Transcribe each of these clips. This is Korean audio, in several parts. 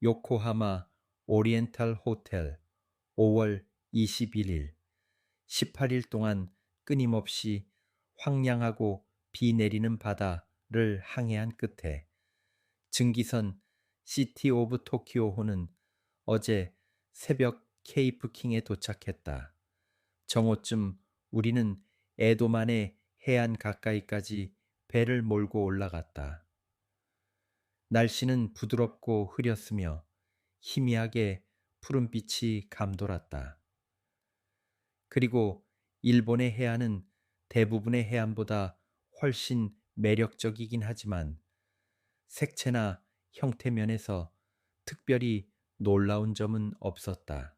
요코하마 오리엔탈 호텔 5월 21일 18일 동안 끊임없이 황량하고 비 내리는 바다를 항해한 끝에 증기선 시티 오브 토키오호는 어제 새벽 케이프킹에 도착했다. 정오쯤 우리는 에도만의 해안 가까이까지 배를 몰고 올라갔다. 날씨는 부드럽고 흐렸으며 희미하게 푸른빛이 감돌았다. 그리고 일본의 해안은 대부분의 해안보다 훨씬 매력적이긴 하지만 색채나 형태 면에서 특별히 놀라운 점은 없었다.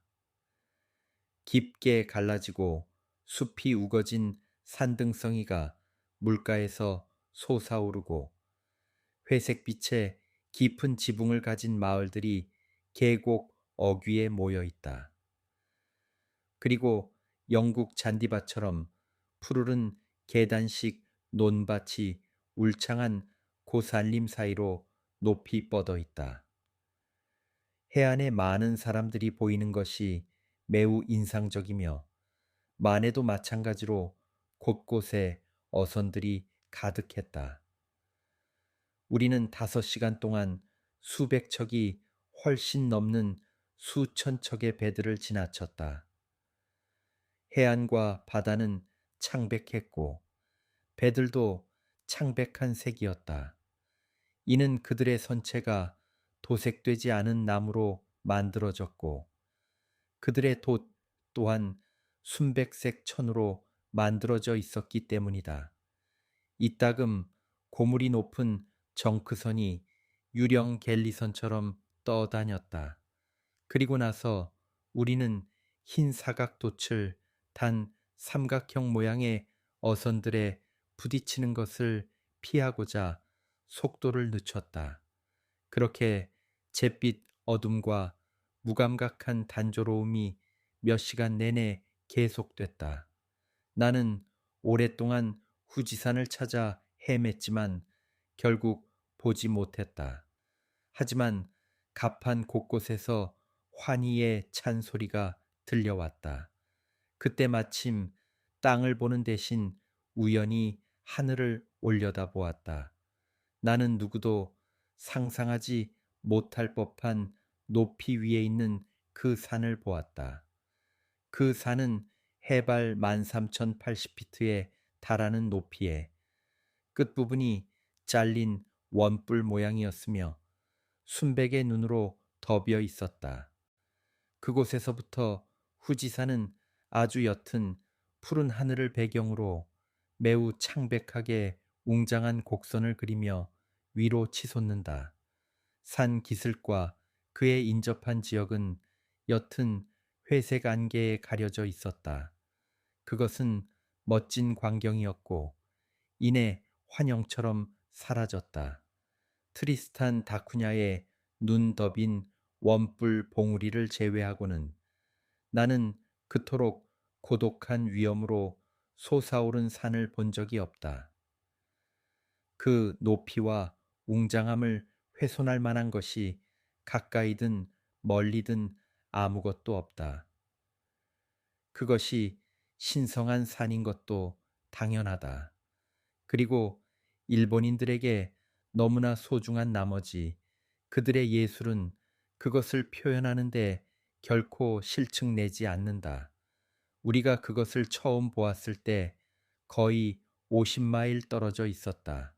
깊게 갈라지고 숲이 우거진 산등성이가 물가에서 솟아오르고 회색빛의 깊은 지붕을 가진 마을들이 계곡 어귀에 모여 있다. 그리고 영국 잔디밭처럼 푸르른 계단식 논밭이 울창한 고산림 사이로 높이 뻗어 있다. 해안에 많은 사람들이 보이는 것이 매우 인상적이며 만해도 마찬가지로 곳곳에 어선들이 가득했다. 우리는 5시간 동안 수백 척이 훨씬 넘는 수천 척의 배들을 지나쳤다. 해안과 바다는 창백했고 배들도 창백한 색이었다. 이는 그들의 선체가 도색되지 않은 나무로 만들어졌고 그들의 돛 또한 순백색 천으로 만들어져 있었기 때문이다. 이따금 고물이 높은 정크선이 유령 갤리선처럼 떠다녔다. 그리고 나서 우리는 흰 사각돛을 단 삼각형 모양의 어선들에 부딪히는 것을 피하고자 속도를 늦췄다. 그렇게 잿빛 어둠과 무감각한 단조로움이 몇 시간 내내 계속됐다. 나는 오랫동안 후지산을 찾아 헤맸지만 결국 보지 못했다. 하지만 갑판 곳곳에서 환희의 찬소리가 들려왔다. 그때 마침 땅을 보는 대신 우연히 하늘을 올려다보았다. 나는 누구도 상상하지 못할 법한 높이 위에 있는 그 산을 보았다. 그 산은 해발 13,080피트에 달하는 높이에 끝부분이 잘린 원뿔 모양이었으며 순백의 눈으로 덮여 있었다. 그곳에서부터 후지산은 아주 옅은 푸른 하늘을 배경으로 매우 창백하게 웅장한 곡선을 그리며 위로 치솟는다. 산 기슭과 그에 인접한 지역은 옅은 회색 안개에 가려져 있었다. 그것은 멋진 광경이었고 이내 환영처럼 사라졌다. 트리스탄 다쿠냐의 눈 덮인 원뿔 봉우리를 제외하고는 나는 그토록 고독한 위엄으로 솟아오른 산을 본 적이 없다. 그 높이와 웅장함을 훼손할 만한 것이 가까이든 멀리든 아무것도 없다. 그것이 신성한 산인 것도 당연하다. 그리고 일본인들에게 너무나 소중한 나머지 그들의 예술은 그것을 표현하는데 결코 실증내지 않는다. 우리가 그것을 처음 보았을 때 거의 50마일 떨어져 있었다.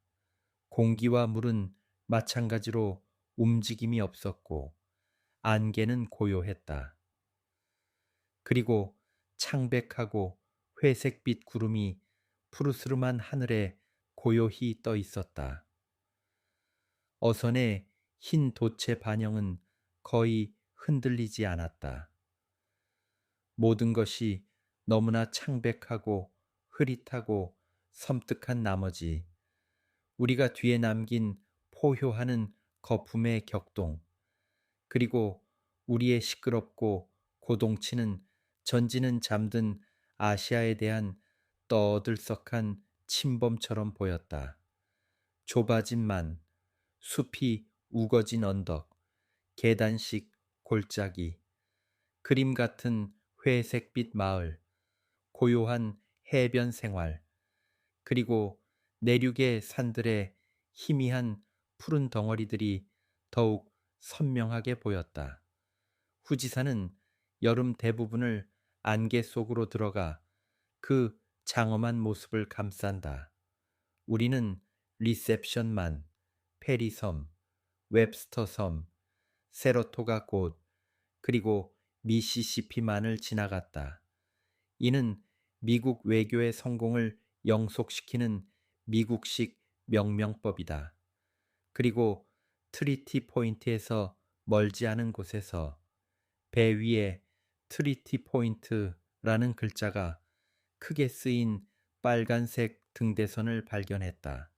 공기와 물은 마찬가지로 움직임이 없었고 안개는 고요했다. 그리고 창백하고 회색빛 구름이 푸르스름한 하늘에 고요히 떠 있었다. 어선의 흰 돛의 반영은 거의 흔들리지 않았다. 모든 것이 너무나 창백하고 흐릿하고 섬뜩한 나머지 우리가 뒤에 남긴 포효하는 거품의 격동, 그리고 우리의 시끄럽고 고동치는 전지는 잠든 아시아에 대한 떠들썩한 침범처럼 보였다. 좁아진 만, 숲이 우거진 언덕, 계단식 골짜기, 그림 같은 회색빛 마을, 고요한 해변 생활, 그리고 내륙의 산들의 희미한 푸른 덩어리들이 더욱 선명하게 보였다. 후지산은 여름 대부분을 안개 속으로 들어가 그 장엄한 모습을 감싼다. 우리는 리셉션만, 페리섬, 웹스터 섬, 세러토가 곳, 그리고 미시시피만을 지나갔다. 이는 미국 외교의 성공을 영속시키는 미국식 명명법이다. 그리고 트리티 포인트에서 멀지 않은 곳에서 배 위에 트리티 포인트라는 글자가 크게 쓰인 빨간색 등대선을 발견했다.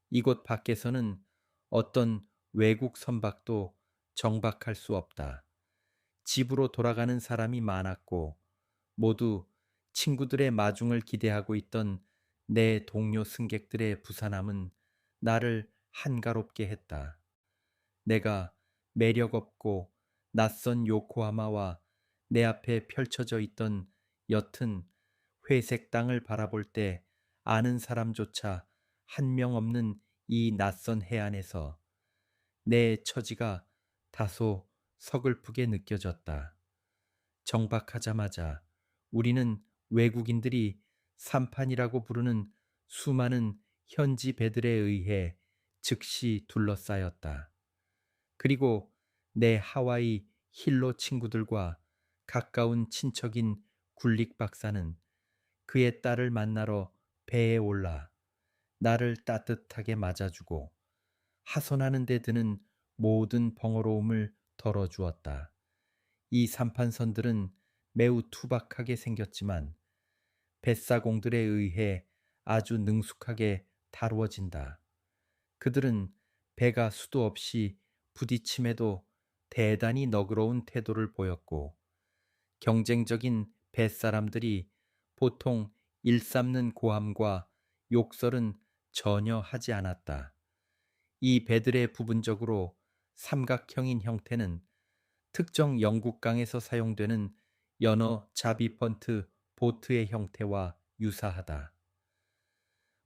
이곳 밖에서는 어떤 외국 선박도 정박할 수 없다. 집으로 돌아가는 사람이 많았고 모두 친구들의 마중을 기대하고 있던 내 동료 승객들의 부산함은 나를 한가롭게 했다. 내가 매력 없고 낯선 요코하마와 내 앞에 펼쳐져 있던 옅은 회색 땅을 바라볼 때 아는 사람조차 한 명 없는 이 낯선 해안에서 내 처지가 다소 서글프게 느껴졌다. 정박하자마자 우리는 외국인들이 삼판이라고 부르는 수많은 현지 배들에 의해 즉시 둘러싸였다. 그리고 내 하와이 힐로 친구들과 가까운 친척인 굴릭 박사는 그의 딸을 만나러 배에 올라 나를 따뜻하게 맞아주고 하선하는 데 드는 모든 번거로움을 덜어주었다. 이 삼판선들은 매우 투박하게 생겼지만 뱃사공들에 의해 아주 능숙하게 다루어진다. 그들은 배가 수도 없이 부딪힘에도 대단히 너그러운 태도를 보였고 경쟁적인 뱃사람들이 보통 일삼는 고함과 욕설은 전혀 하지 않았다. 이 배들의 부분적으로 삼각형인 형태는 특정 영국강에서 사용되는 연어 자비펀트 보트의 형태와 유사하다.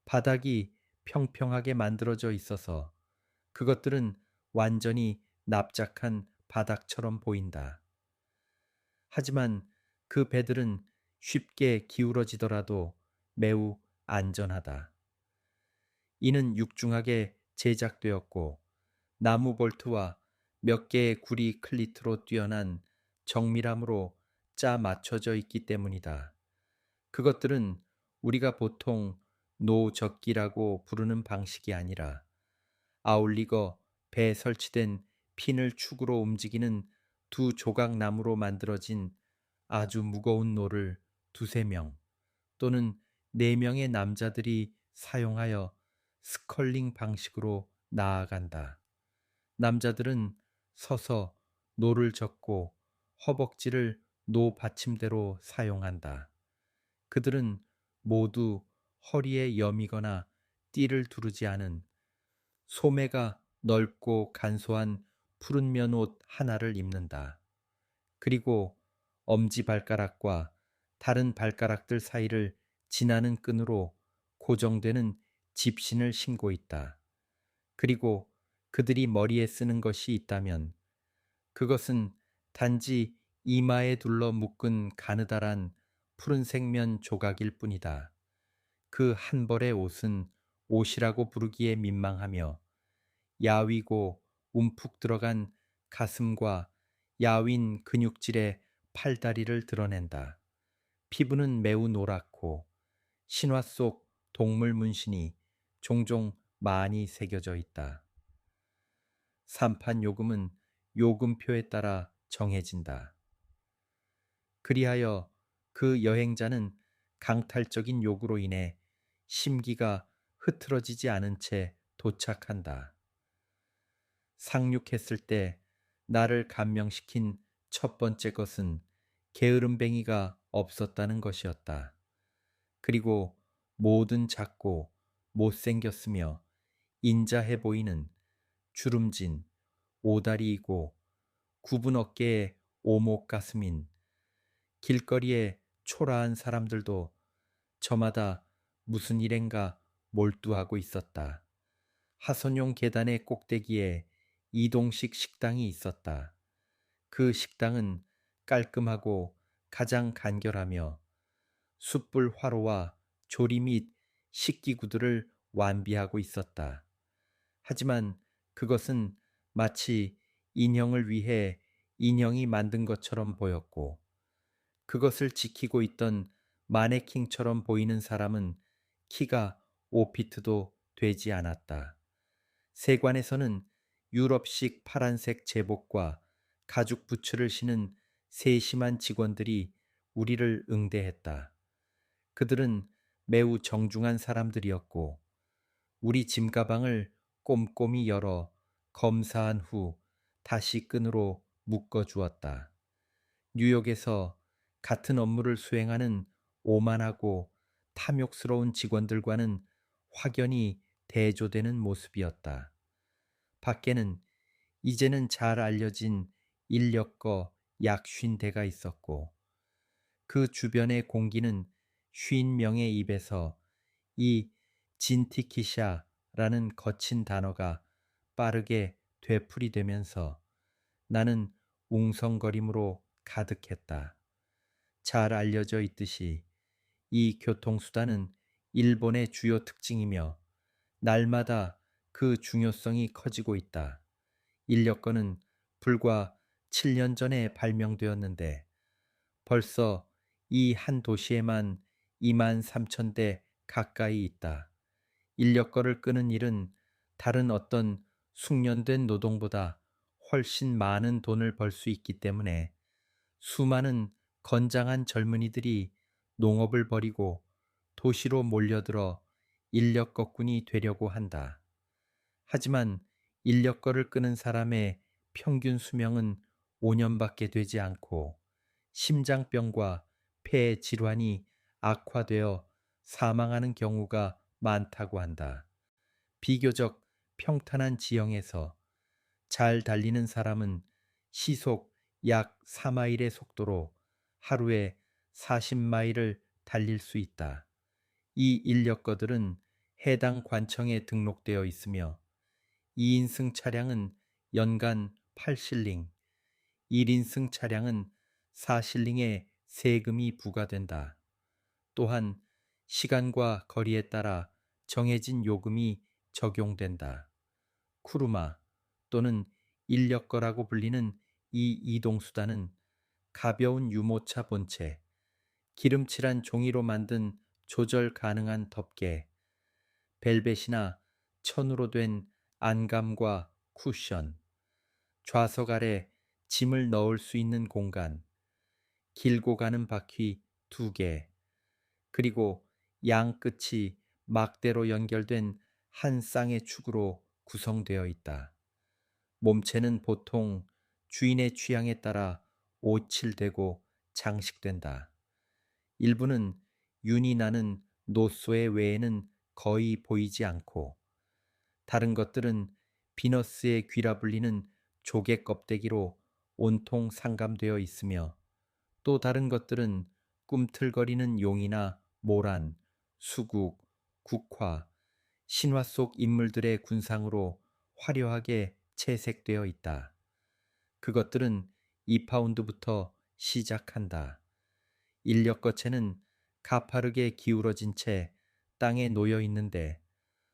바닥이 평평하게 만들어져 있어서 그것들은 완전히 납작한 바닥처럼 보인다. 하지만 그 배들은 쉽게 기울어지더라도 매우 안전하다. 이는 육중하게 제작되었고 나무 볼트와 몇 개의 구리 클리트로 뛰어난 정밀함으로 짜 맞춰져 있기 때문이다. 그것들은 우리가 보통 노적기라고 부르는 방식이 아니라 아울리거 배에 설치된 핀을 축으로 움직이는 두 조각 나무로 만들어진 아주 무거운 노를 두세 명 또는 네 명의 남자들이 사용하여 스컬링 방식으로 나아간다. 남자들은 서서 노를 젓고 허벅지를 노 받침대로 사용한다. 그들은 모두 허리에 여미거나 띠를 두르지 않은 소매가 넓고 간소한 푸른 면 옷 하나를 입는다. 그리고 엄지발가락과 다른 발가락들 사이를 지나는 끈으로 고정되는 집신을 신고 있다. 그리고 그들이 머리에 쓰는 것이 있다면 그것은 단지 이마에 둘러 묶은 가느다란 푸른색 면 조각일 뿐이다. 그 한 벌의 옷은 옷이라고 부르기에 민망하며 야위고 움푹 들어간 가슴과 야윈 근육질의 팔다리를 드러낸다. 피부는 매우 노랗고 신화 속 동물 문신이 종종 많이 새겨져 있다. 삼판 요금은 요금표에 따라 정해진다. 그리하여 그 여행자는 강탈적인 욕으로 인해 심기가 흐트러지지 않은 채 도착한다. 상륙했을 때 나를 감명시킨 첫 번째 것은 게으름뱅이가 없었다는 것이었다. 그리고 모든 작고 못생겼으며 인자해 보이는 주름진 오다리이고 굽은 어깨에 오목 가슴인 길거리에 초라한 사람들도 저마다 무슨 일인가 몰두하고 있었다. 하선용 계단의 꼭대기에 이동식 식당이 있었다. 그 식당은 깔끔하고 가장 간결하며 숯불 화로와 조리 및 식기구들을 완비하고 있었다. 하지만 그것은 마치 인형을 위해 인형이 만든 것처럼 보였고, 그것을 지키고 있던 마네킹처럼 보이는 사람은 키가 5피트도 되지 않았다. 세관에서는 유럽식 파란색 제복과 가죽 부츠를 신은 세심한 직원들이 우리를 응대했다. 그들은 매우 정중한 사람들이었고, 우리 짐가방을 꼼꼼히 열어 검사한 후 다시 끈으로 묶어 주었다. 뉴욕에서 같은 업무를 수행하는 오만하고 탐욕스러운 직원들과는 확연히 대조되는 모습이었다. 밖에는 이제는 잘 알려진 인력거 약 50대가 있었고, 그 주변의 공기는 50명의 입에서 이 진티키샤라는 거친 단어가 빠르게 되풀이되면서 나는 웅성거림으로 가득했다. 잘 알려져 있듯이 이 교통수단은 일본의 주요 특징이며 날마다 그 중요성이 커지고 있다. 인력거는 불과 7년 전에 발명되었는데 벌써 이 한 도시에만 2만 3천 대 가까이 있다. 인력거를 끄는 일은 다른 어떤 숙련된 노동보다 훨씬 많은 돈을 벌 수 있기 때문에 수많은 건장한 젊은이들이 농업을 버리고 도시로 몰려들어 인력거꾼이 되려고 한다. 하지만 인력거를 끄는 사람의 평균 수명은 5년밖에 되지 않고 심장병과 폐 질환이 악화되어 사망하는 경우가 많다고 한다. 비교적 평탄한 지형에서 잘 달리는 사람은 시속 약 4마일의 속도로 하루에 40마일을 달릴 수 있다. 이 인력거들은 해당 관청에 등록되어 있으며 2인승 차량은 연간 8실링, 1인승 차량은 4실링의 세금이 부과된다. 또한 시간과 거리에 따라 정해진 요금이 적용된다. 쿠르마 또는 인력거라고 불리는 이 이동수단은 가벼운 유모차 본체, 기름칠한 종이로 만든 조절 가능한 덮개, 벨벳이나 천으로 된 안감과 쿠션, 좌석 아래 짐을 넣을 수 있는 공간, 길고 가는 바퀴 2개, 그리고 양 끝이 막대로 연결된 한 쌍의 축으로 구성되어 있다. 몸체는 보통 주인의 취향에 따라 오칠되고 장식된다. 일부는 윤이 나는 노쇠 외에는 거의 보이지 않고, 다른 것들은 비너스의 귀라 불리는 조개 껍데기로 온통 상감되어 있으며, 또 다른 것들은 꿈틀거리는 용이나 모란, 수국, 국화, 신화 속 인물들의 군상으로 화려하게 채색되어 있다. 그것들은 2파운드부터 시작한다. 인력거체는 가파르게 기울어진 채 땅에 놓여 있는데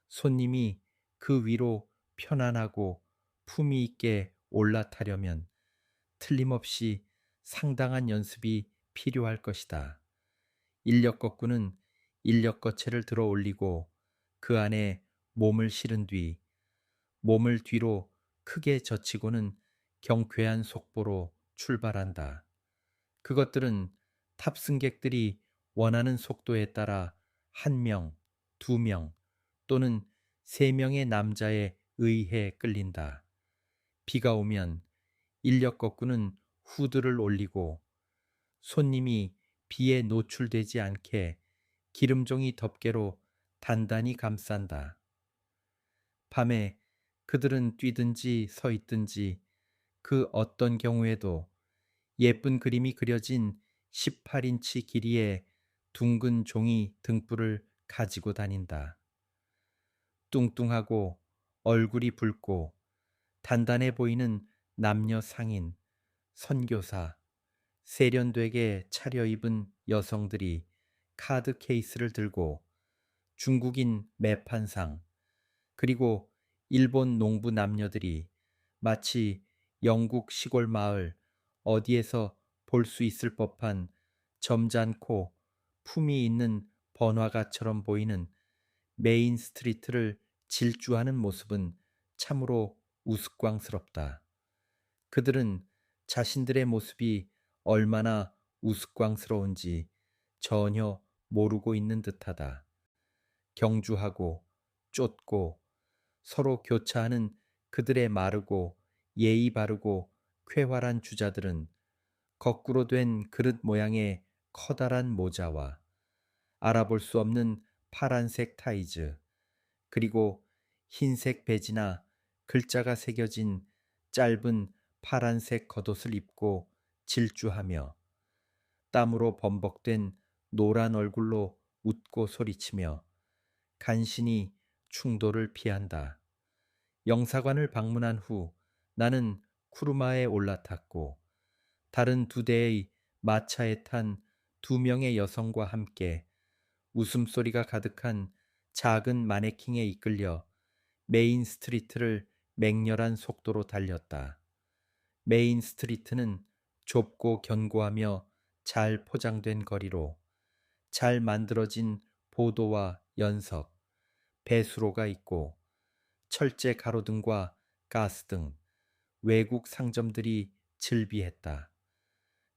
손님이 그 위로 편안하고 품위 있게 올라타려면 틀림없이 상당한 연습이 필요할 것이다. 인력거꾼은 인력거체를 들어 올리고 그 안에 몸을 실은 뒤 몸을 뒤로 크게 젖히고는 경쾌한 속보로 출발한다. 그것들은 탑승객들이 원하는 속도에 따라 1명, 2명 또는 3명의 남자에 의해 끌린다. 비가 오면 인력거꾼은 후드를 올리고 손님이 비에 노출되지 않게 기름종이 덮개로 단단히 감싼다. 밤에 그들은 뛰든지 서 있든지 그 어떤 경우에도 예쁜 그림이 그려진 18인치 길이의 둥근 종이 등불을 가지고 다닌다. 뚱뚱하고 얼굴이 붉고 단단해 보이는 남녀 상인, 선교사, 세련되게 차려입은 여성들이 카드 케이스를 들고 중국인 매판상, 그리고 일본 농부 남녀들이 마치 영국 시골 마을 어디에서 볼 수 있을 법한 점잖고 품위 있는 번화가처럼 보이는 메인 스트리트를 질주하는 모습은 참으로 우스꽝스럽다. 그들은 자신들의 모습이 얼마나 우스꽝스러운지 전혀 모르고 있는 듯하다. 경주하고 쫓고 서로 교차하는 그들의 마르고 예의 바르고 쾌활한 주자들은 거꾸로 된 그릇 모양의 커다란 모자와 알아볼 수 없는 파란색 타이즈, 그리고 흰색 베지나 글자가 새겨진 짧은 파란색 겉옷을 입고 질주하며 땀으로 범벅된 노란 얼굴로 웃고 소리치며 간신히 충돌을 피한다. 영사관을 방문한 후 나는 쿠르마에 올라탔고 다른 2대의 마차에 탄 2명의 여성과 함께 웃음소리가 가득한 작은 마네킹에 이끌려 메인 스트리트를 맹렬한 속도로 달렸다. 메인 스트리트는 좁고 견고하며 잘 포장된 거리로 잘 만들어진 보도와 연석, 배수로가 있고 철제 가로등과 가스등, 외국 상점들이 즐비했다.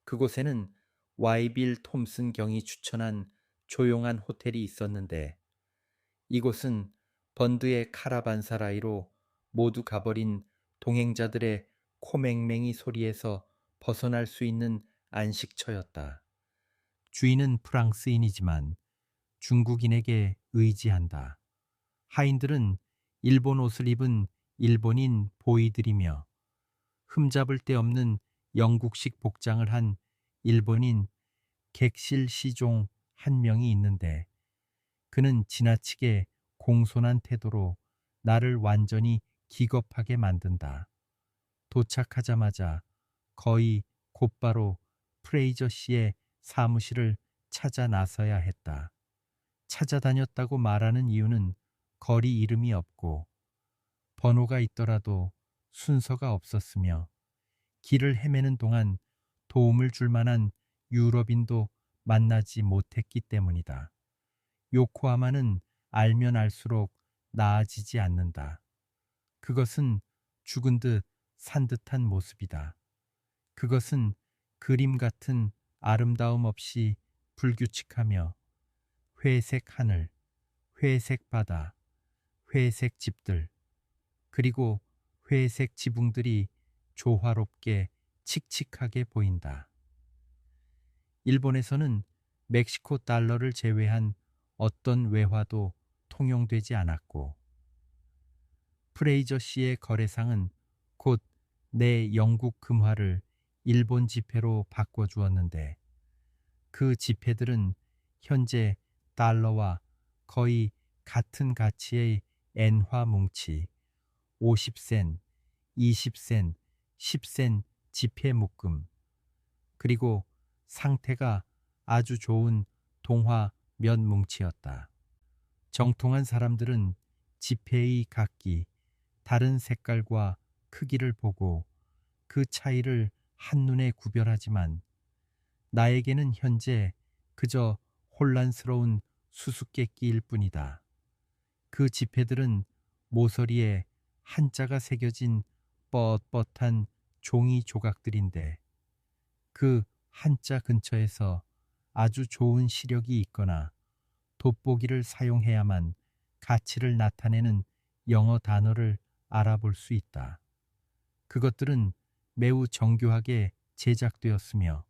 그곳에는 와이빌 톰슨 경이 추천한 조용한 호텔이 있었는데 이곳은 번드의 카라반사라이로 모두 가버린 동행자들의 코맹맹이 소리에서 벗어날 수 있는 안식처였다. 주인은 프랑스인이지만 중국인에게 의지한다. 하인들은 일본 옷을 입은 일본인 보이들이며 흠잡을 데 없는 영국식 복장을 한 일본인 객실 시종 한 명이 있는데 그는 지나치게 공손한 태도로 나를 완전히 기겁하게 만든다. 도착하자마자 거의 곧바로 프레이저 씨의 사무실을 찾아 나서야 했다. 찾아다녔다고 말하는 이유는 거리 이름이 없고 번호가 있더라도 순서가 없었으며 길을 헤매는 동안 도움을 줄 만한 유럽인도 만나지 못했기 때문이다. 요코하마는 알면 알수록 나아지지 않는다. 그것은 죽은 듯 산 듯한 모습이다. 그것은 그림 같은 아름다움 없이 불규칙하며 회색 하늘, 회색 바다, 회색 집들, 그리고 회색 지붕들이 조화롭게 칙칙하게 보인다. 일본에서는 멕시코 달러를 제외한 어떤 외화도 통용되지 않았고 프레이저 씨의 거래상은 곧 내 영국 금화를 일본 지폐로 바꿔주었는데 그 지폐들은 현재 달러와 거의 같은 가치의 엔화 뭉치 50센, 20센, 10센 지폐 묶음, 그리고 상태가 아주 좋은 동화 몇 뭉치였다. 정통한 사람들은 지폐의 각기, 다른 색깔과 크기를 보고 그 차이를 한눈에 구별하지만 나에게는 현재 그저 혼란스러운 수수께끼일 뿐이다. 그 지폐들은 모서리에 한자가 새겨진 뻣뻣한 종이 조각들인데 그 한자 근처에서 아주 좋은 시력이 있거나 돋보기를 사용해야만 가치를 나타내는 영어 단어를 알아볼 수 있다. 그것들은 매우 정교하게 제작되었으며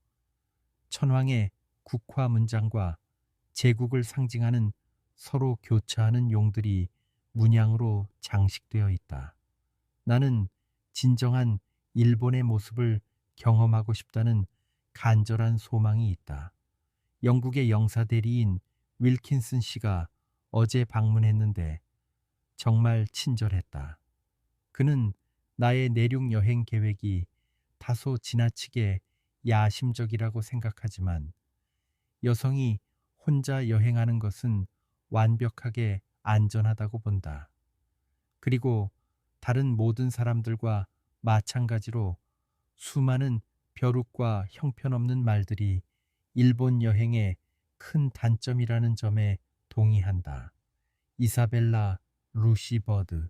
천황의 국화 문장과 제국을 상징하는 서로 교차하는 용들이 문양으로 장식되어 있다. 나는 진정한 일본의 모습을 경험하고 싶다는 간절한 소망이 있다. 영국의 영사 대리인 윌킨슨 씨가 어제 방문했는데 정말 친절했다. 그는 나의 내륙 여행 계획이 다소 지나치게 야심적이라고 생각하지만 여성이 혼자 여행하는 것은 완벽하게 안전하다고 본다. 그리고 다른 모든 사람들과 마찬가지로 수많은 벼룩과 형편없는 말들이 일본 여행의 큰 단점이라는 점에 동의한다. 이사벨라 루시버드